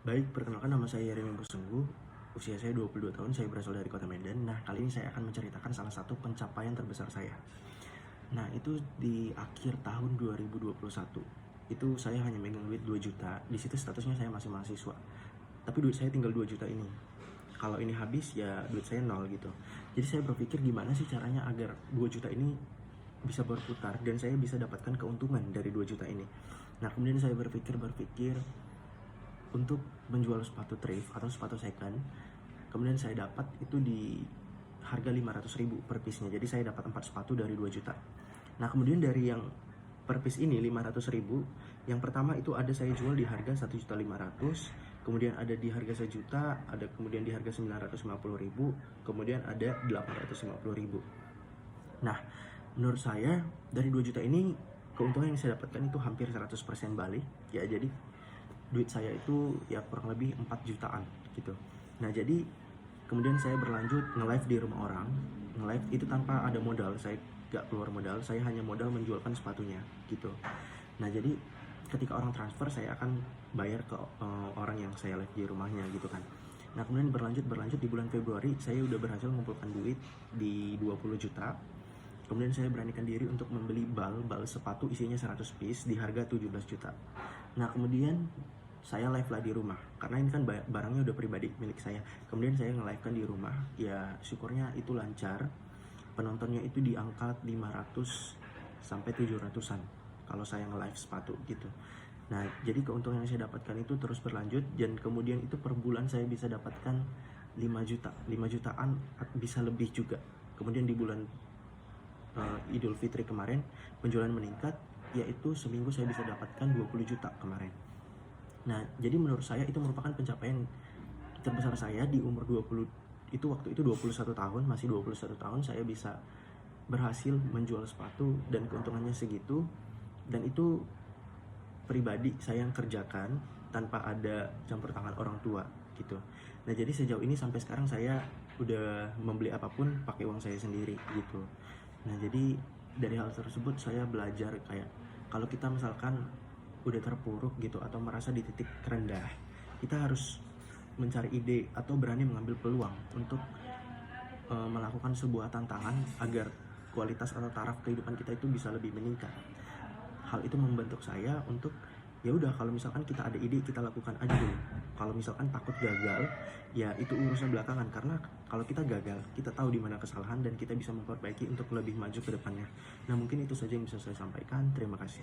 Baik, perkenalkan nama saya Yeremia Sungguh. Usia saya 22 tahun, saya berasal dari kota Medan. Nah, kali ini saya akan menceritakan salah satu pencapaian terbesar saya. Nah, itu di akhir tahun 2021. Itu saya hanya megang duit 2 juta. Di situ statusnya saya masih mahasiswa. Tapi duit saya tinggal 2 juta ini. Kalau ini habis, ya duit saya nol gitu. Jadi saya berpikir gimana sih caranya agar 2 juta ini bisa berputar dan saya bisa dapatkan keuntungan dari 2 juta ini. Nah, kemudian saya berpikir untuk menjual sepatu thrift atau sepatu second. Kemudian saya dapat itu di harga 500.000 per piece-nya. Jadi saya dapat 4 sepatu dari 2 juta. Nah, kemudian dari yang per piece ini 500.000, yang pertama itu ada saya jual di harga 1.500.000, kemudian ada di harga 1 juta, ada kemudian di harga 950.000, kemudian ada 850.000. Nah, menurut saya dari 2 juta ini keuntungan yang saya dapatkan itu hampir 100% balik ya. Jadi duit saya itu ya kurang lebih 4 jutaan gitu. Nah, jadi kemudian saya berlanjut nge-live di rumah orang. Nge-live itu tanpa ada modal, saya gak keluar modal, saya hanya modal menjualkan sepatunya gitu. Nah, jadi ketika orang transfer, saya akan bayar ke orang yang saya live di rumahnya gitu kan. Nah, kemudian berlanjut di bulan Februari saya udah berhasil mengumpulkan duit di 20 juta. Kemudian saya beranikan diri untuk membeli bal sepatu isinya 100 piece di harga 17 juta. Nah, kemudian saya live lah di rumah, karena ini kan barangnya udah pribadi milik saya. Kemudian saya nge-live kan di rumah, ya syukurnya itu lancar. Penontonnya itu di angka 500 sampai 700-an kalau saya nge-live sepatu gitu. Nah, jadi keuntungan yang saya dapatkan itu terus berlanjut, dan kemudian itu per bulan saya bisa dapatkan 5 juta, 5 jutaan bisa lebih juga. Kemudian di bulan Idul Fitri kemarin penjualan meningkat, yaitu seminggu saya bisa dapatkan 20 juta kemarin. Nah, jadi menurut saya itu merupakan pencapaian terbesar saya di umur 20, itu waktu itu 21 tahun, masih 21 tahun saya bisa berhasil menjual sepatu dan keuntungannya segitu, dan itu pribadi saya yang kerjakan tanpa ada campur tangan orang tua gitu. Nah, jadi sejauh ini sampai sekarang saya udah membeli apapun pakai uang saya sendiri gitu. Nah, jadi dari hal tersebut saya belajar kayak kalau kita misalkan udah terpuruk gitu atau merasa di titik terendah, kita harus mencari ide atau berani mengambil peluang untuk melakukan sebuah tantangan agar kualitas atau taraf kehidupan kita itu bisa lebih meningkat. Hal itu membentuk saya untuk ya udah, kalau misalkan kita ada ide, kita lakukan aja dulu. Kalau misalkan takut gagal, ya itu urusan belakangan, karena kalau kita gagal, kita tahu di mana kesalahan dan kita bisa memperbaiki untuk lebih maju ke depannya. Nah, mungkin itu saja yang bisa saya sampaikan. Terima kasih.